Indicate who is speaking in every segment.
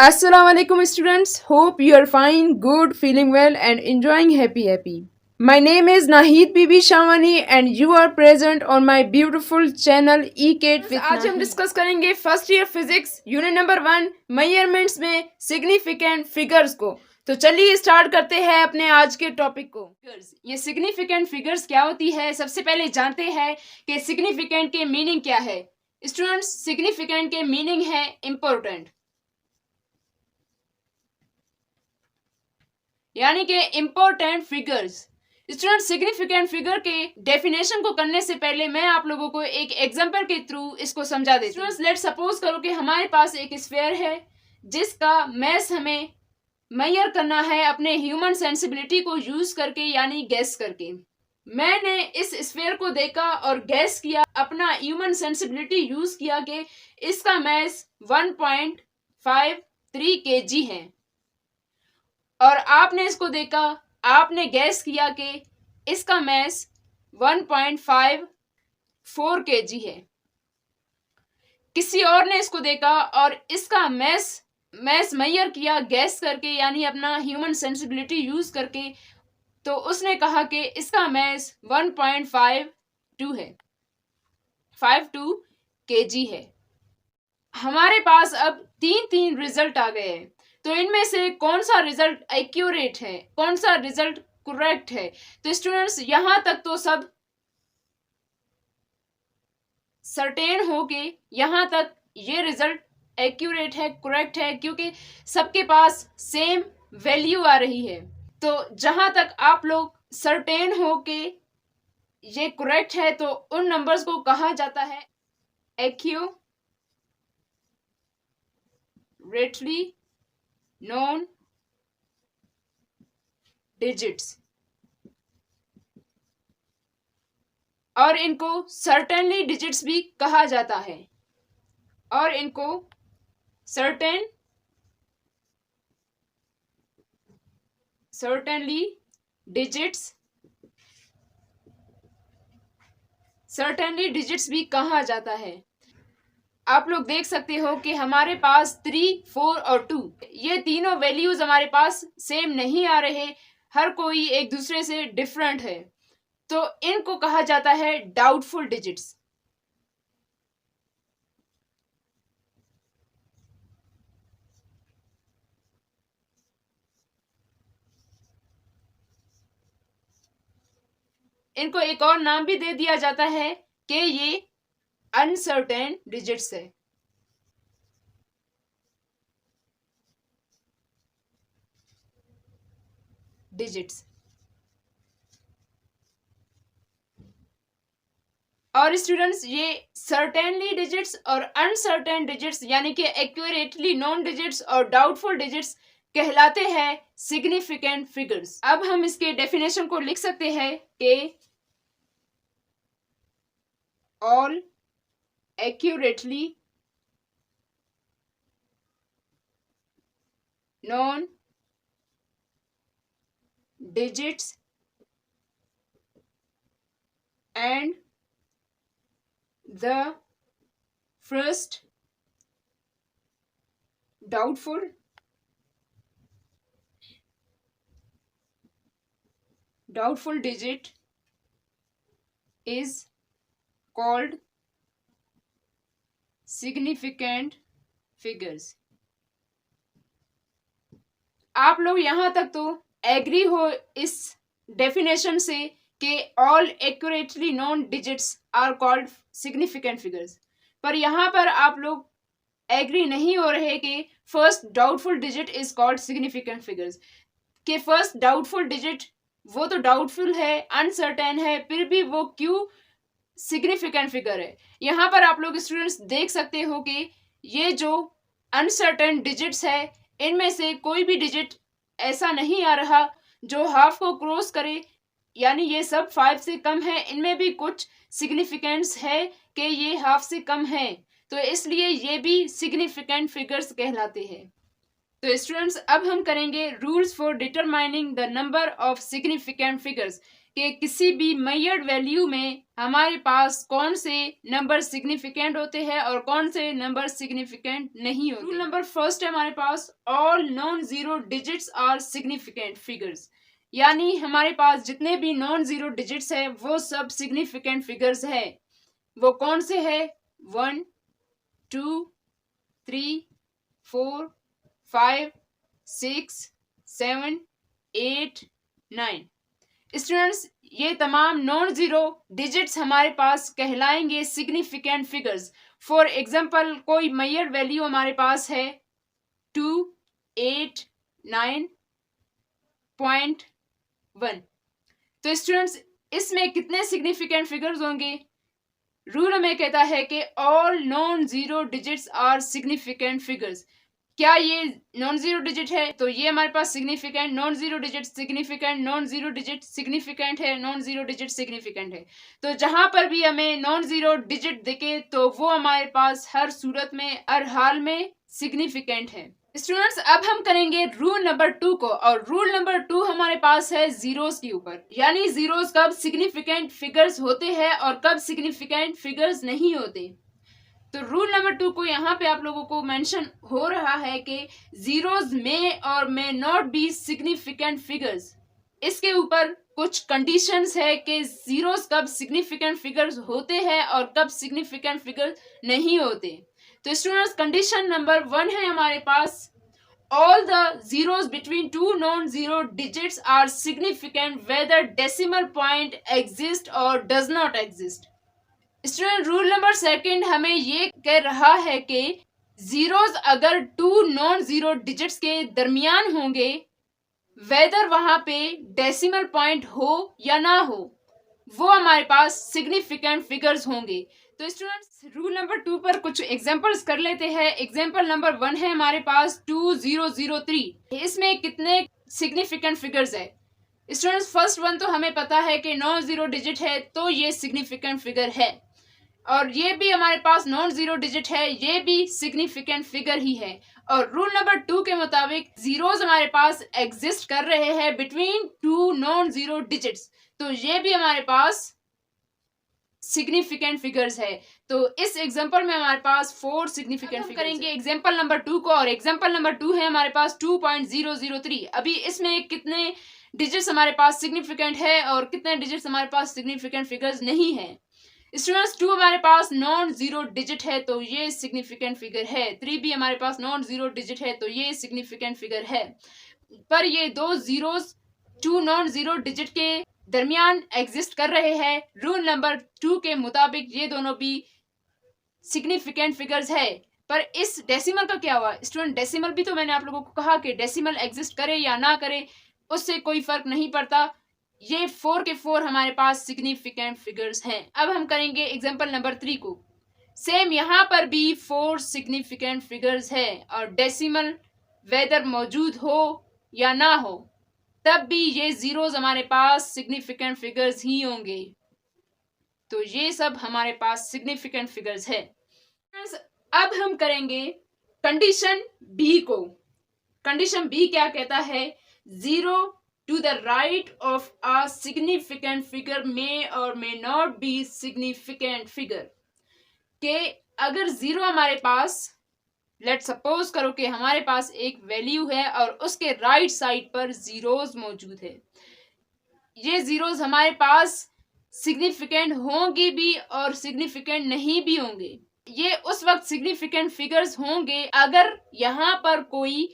Speaker 1: Assalamualaikum students. Hope you are fine, good, feeling well and enjoying happy. My name is Nahid Bibi Shamani and you are present on my beautiful channel E-Kate with आज हम discuss करेंगे first year physics unit number 1 measurements में significant figures को। तो चलिए start करते हैं अपने आज के टॉपिक को। ये सिग्निफिकेंट फिगर्स क्या होती है, सबसे पहले जानते हैं कि सिग्निफिकेंट के मीनिंग क्या है। स्टूडेंट्स, सिग्निफिकेंट के मीनिंग है इम्पोर्टेंट, यानी कि important figures. Student, significant figure के डेफिनेशन को करने से पहले मैं आप लोगों को एक एग्जांपल के थ्रू इसको समझा देती हूँ। स्टूडेंट्स, लेट सपोज करो कि हमारे पास एक स्फीयर है जिसका मैस हमें मेजर करना है अपने ह्यूमन सेंसिबिलिटी को यूज करके, यानी गैस करके। मैंने इस स्फीयर को देखा और गैस किया, अपना ह्यूमन सेंसिबिलिटी यूज किया कि इसका मैस 1.53 केजी है, और आपने इसको देखा, आपने गैस किया कि इसका मैस 1.54 केजी है। किसी और ने इसको देखा और इसका मैस मेजर किया गैस करके, यानी अपना ह्यूमन सेंसिबिलिटी यूज करके, तो उसने कहा कि इसका मैस 1.52 है, 52 केजी है। हमारे पास अब तीन रिजल्ट आ गए हैं, तो इनमें से कौन सा रिजल्ट एक्यूरेट है, कौन सा रिजल्ट करेक्ट है। तो स्टूडेंट्स, यहां तक तो सब सर्टेन हो के यहां तक ये रिजल्ट एक्यूरेट है, करेक्ट है, क्योंकि सबके पास सेम वैल्यू आ रही है। तो जहां तक आप लोग सर्टेन हो के ये करेक्ट है, तो उन नंबर्स को कहा जाता है एक्यूरेटली नॉन डिजिट्स, और इनको सर्टेनली डिजिट्स भी कहा जाता है, और इनको सर्टेनली डिजिट्स भी कहा जाता है। आप लोग देख सकते हो कि हमारे पास 3, 4 और 2 ये तीनों वैल्यूज हमारे पास सेम नहीं आ रहे, हर कोई एक दूसरे से डिफरेंट है, तो इनको कहा जाता है डाउटफुल डिजिट्स। इनको एक और नाम भी दे दिया जाता है कि ये अनसर्टेन डिजिट्स है। और स्टूडेंट्स, ये सर्टेनली डिजिट्स और अनसर्टेन डिजिट्स, यानी कि एक्यूरेटली नॉन डिजिट्स और डाउटफुल डिजिट्स कहलाते हैं सिग्निफिकेंट फिगर्स। अब हम इसके डेफिनेशन को लिख सकते हैं कि all accurately known digits and the first doubtful digit is called significant figures. आप लोग यहां तक तो एग्री हो इस डेफिनेशन से कि all accurately known digits are called significant figures, पर यहां पर आप लोग एग्री नहीं हो रहे कि first doubtful digit is called significant figures. कि फर्स्ट डाउटफुल डिजिट वो तो डाउटफुल है, अनसर्टेन है, फिर भी वो क्यों सिग्निफिकेंट फिगर है। यहां पर आप लोग स्टूडेंट्स देख सकते हो कि ये जो अनसर्टेन डिजिट्स है, इनमें से कोई भी डिजिट ऐसा नहीं आ रहा जो हाफ को क्रॉस करे, यानी ये सब 5 से कम है। इनमें भी कुछ सिग्निफिकेंस है कि ये हाफ से कम है, तो इसलिए ये भी सिग्निफिकेंट फिगर्स कहलाते हैं। तो स्टूडेंट्स, अब हम करेंगे rules for determining the number of significant figures, कि किसी भी मेजर्ड वैल्यू में हमारे पास कौन से नंबर सिग्निफिकेंट होते हैं और कौन से नंबर सिग्निफिकेंट नहीं होते। रूल नंबर फर्स्ट है हमारे पास, all non zero digits are significant figures, यानी हमारे पास जितने भी नॉन जीरो डिजिट्स है वो सब सिग्निफिकेंट फिगर्स है। वो कौन से है? 1, 2, 3, 4, 5, 6, 7, 8, 9। स्टूडेंट्स, ये तमाम नॉन जीरो डिजिट्स हमारे पास कहलाएंगे सिग्निफिकेंट फिगर्स। फॉर एग्जाम्पल, कोई मेजर्ड वैल्यू हमारे पास है 2, 8, 9.1। तो स्टूडेंट्स, इसमें कितने सिग्निफिकेंट फिगर्स होंगे? रूल हमें कहता है कि all non zero digits are significant figures. क्या ये नॉन जीरो डिजिट है तो ये हमारे पास significant, non zero digit significant, non zero digit significant है, नॉन जीरो डिजिट सिग्निफिकेंट है। तो जहां पर भी हमें नॉन जीरो डिजिट दिखे तो वो हमारे पास हर सूरत में, हर हाल में सिग्निफिकेंट है। स्टूडेंट्स, अब हम करेंगे रूल नंबर 2 को, और रूल नंबर 2 हमारे पास है जीरोस के ऊपर, यानी जीरोस कब सिग्निफिकेंट फिगर्स होते हैं और कब सिग्निफिकेंट फिगर्स नहीं होते। तो रूल नंबर 2 को यहाँ पे आप लोगों को मेंशन हो रहा है कि जीरोस में और may not be significant figures. इसके ऊपर कुछ कंडीशंस है कि जीरोस कब सिग्निफिकेंट फिगर्स होते हैं और कब सिग्निफिकेंट फिगर्स नहीं होते। तो स्टूडेंट्स, कंडीशन नंबर 1 है हमारे पास, all the zeros between two non-zero digits are significant whether decimal point exists or does not exist। Student, rule number 2 हमें ये कह रहा है कि जीरोस अगर टू नॉन जीरो डिजिट्स के दरमियान होंगे, वेदर वहां पे डेसिमल पॉइंट हो या ना हो, वो हमारे पास सिग्निफिकेंट फिगर्स होंगे। तो स्टूडेंट्स, रूल नंबर 2 पर कुछ एग्जांपल्स कर लेते हैं। एग्जांपल नंबर 1 है हमारे पास 2003। इसमें कितने सिग्निफिकेंट फिगर्स है? स्टूडेंट्स, फर्स्ट वन तो हमें पता है कि नॉन जीरो डिजिट है तो ये सिग्निफिकेंट फिगर है, और ये भी हमारे पास नॉन जीरो डिजिट है, ये भी सिग्निफिकेंट फिगर ही है। और रूल नंबर 2 के मुताबिक जीरोस हमारे पास एग्जिस्ट कर रहे हैं between two non zero digits, तो ये भी हमारे पास सिग्निफिकेंट फिगर्स है। तो इस एग्जांपल में हमारे पास 4 सिग्निफिकेंट फिगर्स करेंगे एग्जांपल नंबर 2 को, और एग्जांपल नंबर 2 है हमारे पास 2.003। अभी इसमें कितने डिजिट्स हमारे पास सिग्निफिकेंट है और कितने डिजिट्स हमारे पास सिग्निफिकेंट फिगर्स नहीं है? स्टूडेंट्स, 2 हमारे पास नॉन जीरो डिजिट है तो ये सिग्निफिकेंट फिगर है। 3 भी हमारे पास नॉन जीरो डिजिट है तो ये सिग्निफिकेंट फिगर है। पर ये दो zeros to non zero digit के दरमियान एग्जिस्ट कर रहे हैं। रूल नंबर 2 के मुताबिक ये दोनों भी सिग्निफिकेंट फिगर्स है। पर इस डेसिमल का क्या हुआ? स्टूडेंट, डेसिमल भी तो मैंने आप लोगों को कहा कि डेसिमल एग्जिस्ट करे या ना करे उससे कोई फर्क नहीं पड़ता। ये 4 के 4 हमारे पास सिग्निफिकेंट फिगर्स हैं। अब हम करेंगे एग्जांपल नंबर 3 को। सेम यहाँ पर भी 4 सिग्निफिकेंट फिगर्स है, और डेसिमल वेदर मौजूद हो या ना हो तब भी ये जीरोस हमारे पास सिग्निफिकेंट फिगर्स ही होंगे। तो ये सब हमारे पास सिग्निफिकेंट फिगर्स है। अब हम करेंगे कंडीशन बी को। कंडीशन बी क्या कहता है? Zero to the right of a significant figure may or may not be significant figure। के अगर जीरो हमारे पास, लेट सपोज करो कि हमारे पास एक वैल्यू है और उसके राइट साइड पर जीरोस मौजूद है, ये जीरोस हमारे पास सिग्निफिकेंट होंगे भी और सिग्निफिकेंट नहीं भी होंगे। ये उस वक्त सिग्निफिकेंट फिगर्स होंगे अगर यहाँ पर कोई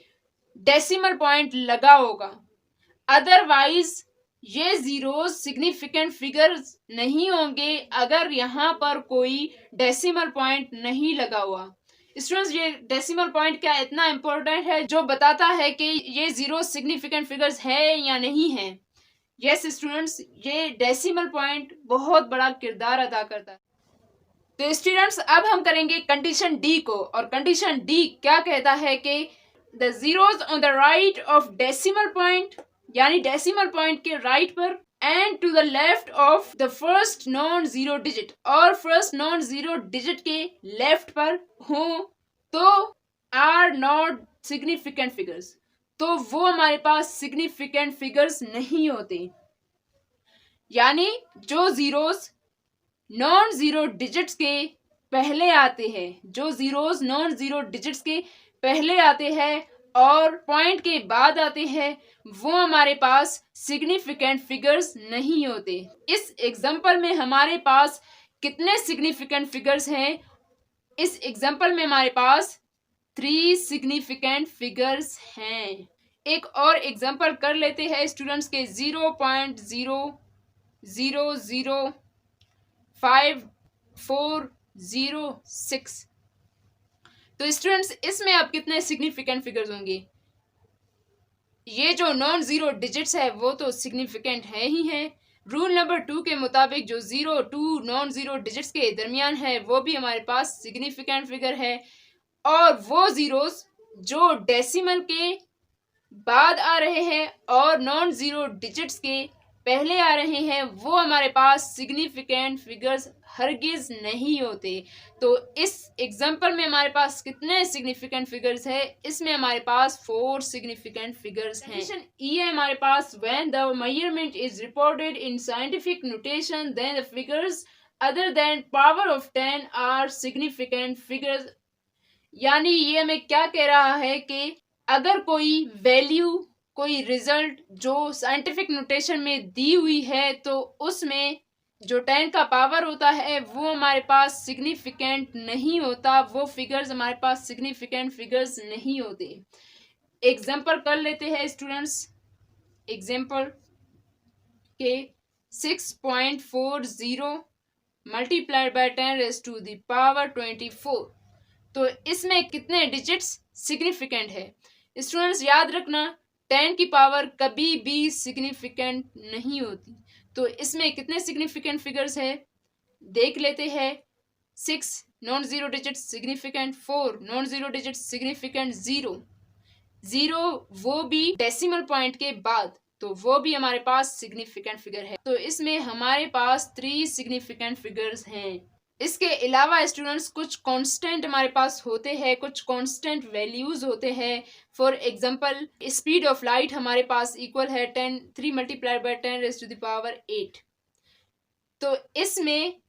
Speaker 1: डेसिमल पॉइंट लगा होगा, अदरवाइज ये जीरो सिग्निफिकेंट फिगर्स नहीं होंगे अगर यहाँ पर कोई डेसिमल पॉइंट नहीं लगा हुआ। स्टूडेंट्स, ये डेसिमल पॉइंट क्या इतना इंपॉर्टेंट है जो बताता है कि ये जीरो सिग्निफिकेंट फिगर्स है या नहीं है। यस स्टूडेंट्स, ये डेसिमल पॉइंट बहुत बड़ा किरदार अदा करता है। तो स्टूडेंट्स, अब हम करेंगे कंडीशन डी को, और कंडीशन डी क्या कहता है कि the zeros on the right of decimal point, यानी डेसिमल पॉइंट के राइट पर, and to the left of the first non zero digit, और फर्स्ट नॉन जीरो डिजिट के लेफ्ट पर हो तो आर नॉट सिग्निफिकेंट फिगर्स, तो वो हमारे पास सिग्निफिकेंट फिगर्स नहीं होते। यानी जो जीरोस नॉन जीरो डिजिट्स के पहले आते हैं, जो जीरोस नॉन जीरो डिजिट्स के पहले आते हैं और पॉइंट के बाद आते हैं, वो हमारे पास सिग्निफिकेंट फिगर्स नहीं होते। इस एग्जांपल में हमारे पास कितने सिग्निफिकेंट फिगर्स हैं? इस एग्जांपल में हमारे पास 3 सिग्निफिकेंट फिगर्स हैं। एक और एग्जांपल कर लेते हैं स्टूडेंट्स के 0.005406। तो स्टूडेंट्स इसमें अब कितने सिग्निफिकेंट फिगर्स होंगे? ये जो नॉन जीरो डिजिट्स है वो तो सिग्निफिकेंट है ही है। रूल नंबर 2 के मुताबिक जो 0 2 नॉन जीरो डिजिट्स के दरमियान है वो भी हमारे पास सिग्निफिकेंट फिगर है, और वो जीरोस जो डेसिमल के बाद आ रहे हैं और नॉन जीरो डिजिट्स के पहले आ रहे हैं वो हमारे पास सिग्निफिकेंट फिगर्स हरगिज नहीं होते। तो इस एग्जांपल में हमारे पास कितने सिग्निफिकेंट फिगर्स है? इसमें हमारे पास 4 सिग्निफिकेंट फिगर्स हैं। ई है हमारे पास when the measurement is reported in scientific notation then the figures other than power of 10 are significant figures. यानी ये हमें क्या कह रहा है कि अगर कोई वैल्यू, कोई रिजल्ट जो साइंटिफिक नोटेशन में दी हुई है तो उसमें जो 10 का पावर होता है वो हमारे पास सिग्निफिकेंट नहीं होता, वो फिगर्स हमारे पास सिग्निफिकेंट फिगर्स नहीं होते। एग्जांपल कर लेते हैं स्टूडेंट्स। एग्जांपल के 6.40 मल्टीप्लाइड बाय 10⁻⁴। तो इसमें कितने डिजिट्स सिग्निफिकेंट है? स्टूडेंट्स याद रखना 10 की पावर कभी भी सिग्निफिकेंट नहीं होती। तो इसमें कितने सिग्निफिकेंट फिगर्स है देख लेते हैं। 6 non zero digit significant, 4 non zero digit significant, 0 वो भी डेसिमल पॉइंट के बाद, तो वो भी हमारे पास सिग्निफिकेंट फिगर है। तो इसमें हमारे पास 3 सिग्निफिकेंट फिगर्स हैं। इसके अलावा स्टूडेंट्स कुछ कांस्टेंट हमारे पास होते हैं, कुछ कांस्टेंट वैल्यूज होते हैं। For example speed of light हमारे पास इक्वल है 3 मल्टीप्लाइड बाय 10⁸। तो इसमें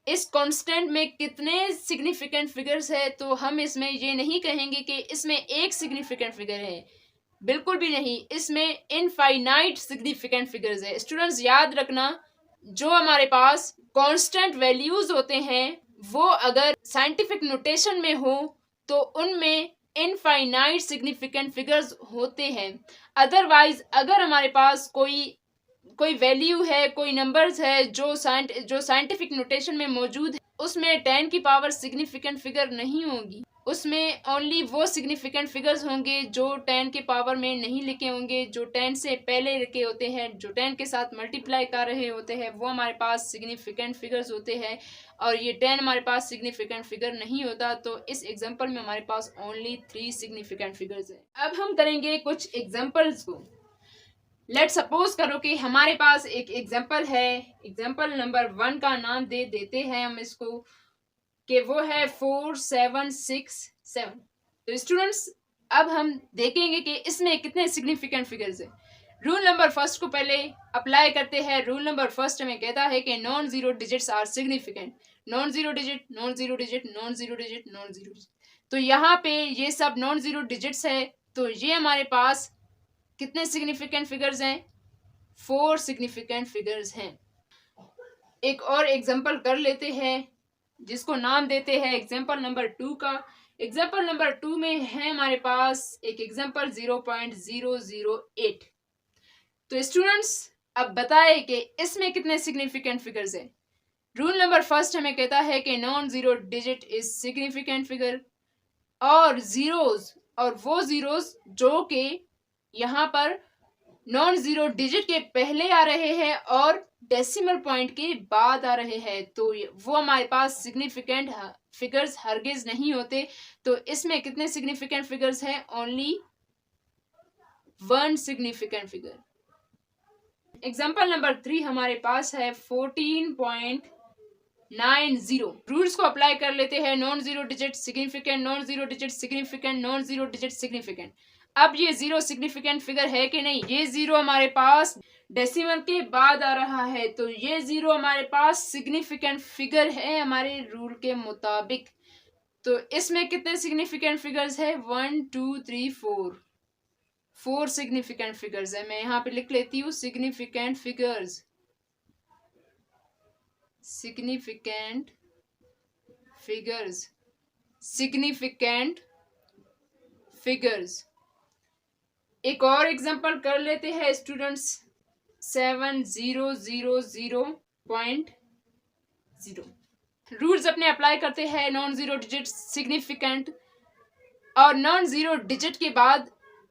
Speaker 1: इस कांस्टेंट में कितने सिग्निफिकेंट फिगर्स है? तो हम इसमें ये नहीं कहेंगे कि इसमें एक सिग्निफिकेंट फिगर है, बिल्कुल भी नहीं। इसमें इनफाइनाइट सिग्निफिकेंट फिगर्स है। स्टूडेंट्स याद रखना जो हमारे पास कांस्टेंट वैल्यूज होते हैं वो अगर साइंटिफिक नोटेशन में हो तो उनमें इनफाइनाइट सिग्निफिकेंट फिगर्स होते हैं। अदरवाइज अगर हमारे पास कोई वैल्यू है, कोई नंबर्स है जो साइंटिफिक नोटेशन में मौजूद है, उसमें 10 की पावर सिग्निफिकेंट फिगर नहीं होगी। उसमें ओनली वो सिग्निफिकेंट फिगर्स होंगे जो 10 के पावर में नहीं लिखे होंगे, जो 10 से पहले लिखे होते हैं, जो 10 के साथ मल्टीप्लाई कर रहे होते हैं, वो हमारे पास सिग्निफिकेंट फिगर्स होते हैं। और ये 10 हमारे पास सिग्निफिकेंट फिगर नहीं होता। तो इस एग्जांपल में हमारे पास ओनली 3 सिग्निफिकेंट फिगर्स है। अब हम करेंगे कुछ एग्जांपल्स को। लेट सपोज करो कि हमारे पास एक एग्जांपल है। एग्जांपल नंबर 1 का नाम दे देते हैं हम इसको कि वो है 4767। तो स्टूडेंट्स अब हम देखेंगे कि इसमें कितने सिग्निफिकेंट फिगर्स है। रूल नंबर फर्स्ट को पहले अप्लाई करते हैं। रूल नंबर फर्स्ट हमें कहता है कि non zero digits are significant. Non zero digit, non zero digit, non zero digit, non zero digit. तो यहाँ पे ये सब नॉन जीरो डिजिट्स है। तो ये हमारे पास कितने सिग्निफिकेंट फिगर्स हैं? 4 सिग्निफिकेंट फिगर्स हैं। एक और एग्जांपल कर लेते हैं जिसको नाम देते हैं एग्जांपल नंबर 2 का। एग्जांपल नंबर 2 में है हमारे पास एक एग्जांपल 0.008। तो स्टूडेंट्स अब बताएं कि इसमें कितने सिग्निफिकेंट फिगर्स हैं। रूल नंबर फर्स्ट हमें कहता है कि non zero digit is significant figure, और जीरोस, और वो जीरोस जो कि यहाँ पर नॉन जीरो डिजिट के पहले आ रहे हैं और डेसिमल पॉइंट के बाद आ रहे हैं, तो वो हमारे पास सिग्निफिकेंट फिगर्स हरगिज नहीं होते। तो इसमें कितने सिग्निफिकेंट फिगर्स हैं? Only 1 significant figure. Example number 3 हमारे पास है 14.90। रूल्स को अप्लाई कर लेते हैं। Non zero digit significant, non zero digit significant, non zero digit significant. अब ये जीरो सिग्निफिकेंट फिगर है कि नहीं, ये जीरो हमारे पास डेसिमल के बाद आ रहा है, तो ये जीरो हमारे पास सिग्निफिकेंट फिगर है हमारे रूल के मुताबिक। तो इसमें कितने सिग्निफिकेंट फिगर्स है, 1 2 3 4, 4 सिग्निफिकेंट फिगर्स है। मैं यहाँ पे लिख लेती हूँ significant figures, significant figures, significant figures. एक और एग्जांपल कर लेते हैं स्टूडेंट्स, 7000.0। रूल्स अपने अप्लाई करते हैं नॉन जीरो डिजिट सिग्निफिकेंट, और नॉन जीरो डिजिट के बाद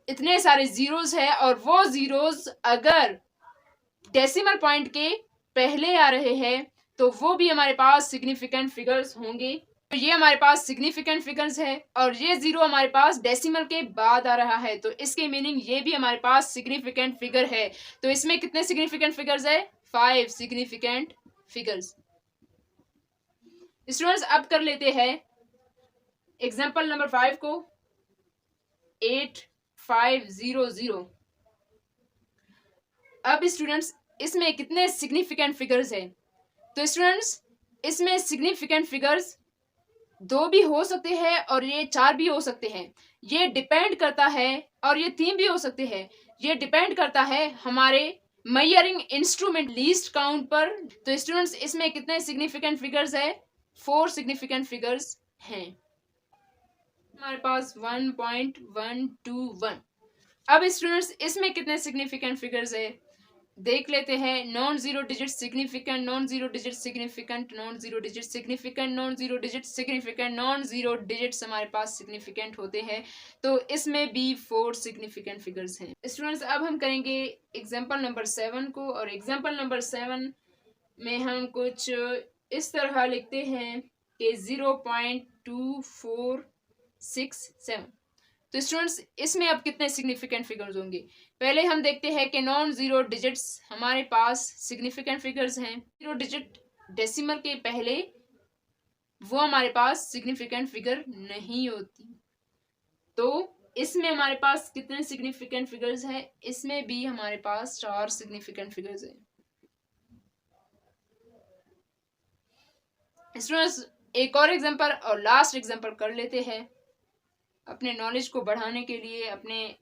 Speaker 1: इतने सारे जीरोस है, और वो जीरोस अगर डेसिमल पॉइंट के पहले आ रहे हैं तो वो भी हमारे पास सिग्निफिकेंट फिगर्स होंगे। तो ये हमारे पास सिग्निफिकेंट फिगर्स है, और ये जीरो हमारे पास डेसिमल के बाद आ रहा है, तो इसके मीनिंग ये भी हमारे पास सिग्निफिकेंट फिगर है। तो इसमें कितने सिग्निफिकेंट फिगर्स है, 5 सिग्निफिकेंट फिगर्स। स्टूडेंट्स अब कर लेते हैं एग्जांपल नंबर 5 को, 8500। अब स्टूडेंट्स इसमें कितने सिग्निफिकेंट फिगर्स है, तो स्टूडेंट्स इसमें सिग्निफिकेंट फिगर्स 2 भी हो सकते हैं और ये 4 भी हो सकते हैं। ये डिपेंड करता है, और ये 3 भी हो सकते हैं, ये डिपेंड करता है हमारे मेजरिंग इंस्ट्रूमेंट लीस्ट काउंट पर। तो स्टूडेंट्स इसमें कितने सिग्निफिकेंट फिगर्स है, 4 सिग्निफिकेंट फिगर्स हैं हमारे पास, 1.121। अब स्टूडेंट्स इसमें कितने सिग्निफिकेंट फिगर्स है देख लेते हैं। Non zero digit significant, non zero digit significant, non zero digit significant, non zero digit significant, non zero digits हमारे पास सिग्निफिकेंट होते हैं, तो इसमें भी 4 सिग्निफिकेंट फिगर्स हैं। स्टूडेंट्स अब हम करेंगे एग्जांपल नंबर 7 को, और एग्जांपल नंबर 7 में हम कुछ इस तरह लिखते हैं कि 0.2467। तो स्टूडेंट्स इसमें अब कितने सिग्निफिकेंट फिगर्स होंगे, पहले हम देखते हैं कि नॉन जीरो डिजिट्स हमारे पास सिग्निफिकेंट फिगर्स हैं। जीरो डिजिट डेसिमल के पहले वो हमारे पास सिग्निफिकेंट फिगर नहीं होती, तो इसमें हमारे पास कितने सिग्निफिकेंट फिगर्स हैं, इसमें भी हमारे पास 4 सिग्निफिकेंट फिगर्स हैं। स्टूडेंट्स एक और एग्जांपल और लास्ट एग्जांपल कर लेते हैं, अपने नॉलेज को बढ़ाने के लिए, अपने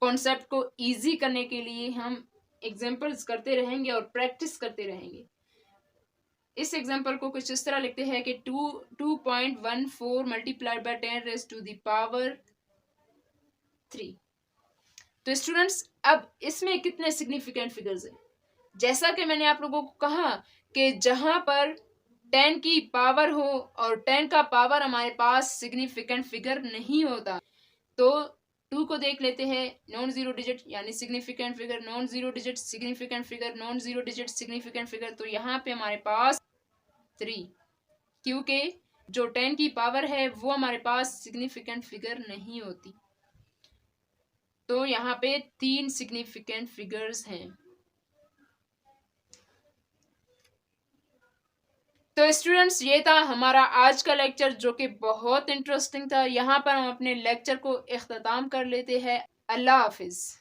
Speaker 1: कॉन्सेप्ट को इजी करने के लिए हम एग्जांपल्स करते रहेंगे और प्रैक्टिस करते रहेंगे। इस एग्जांपल को कुछ इस तरह लिखते हैं कि 2.14 multiplied by 10 raised to the power 3। तो स्टूडेंट्स अब इसमें कितने सिग्निफिकेंट फिगर्स हैं, जैसा कि मैंने आप लोगों को कहा कि जहां पर 10 की पावर हो और 10 का पावर हमारे पास सिग्निफिकेंट फिगर नहीं होता, तो 2 को देख लेते हैं, नॉन जीरो डिजिट यानी significant figure, non zero digit significant figure, non zero digit significant figure, तो यहाँ पे हमारे पास 3, क्योंकि जो 10 की पावर है वो हमारे पास सिग्निफिकेंट फिगर नहीं होती, तो यहाँ पे 3 सिग्निफिकेंट फिगर्स हैं। तो स्टूडेंट्स ये था हमारा आज का लेक्चर, जो कि बहुत इंटरेस्टिंग था। यहाँ पर हम अपने लेक्चर को इख्तिताम कर लेते हैं। अल्लाह हाफिज़।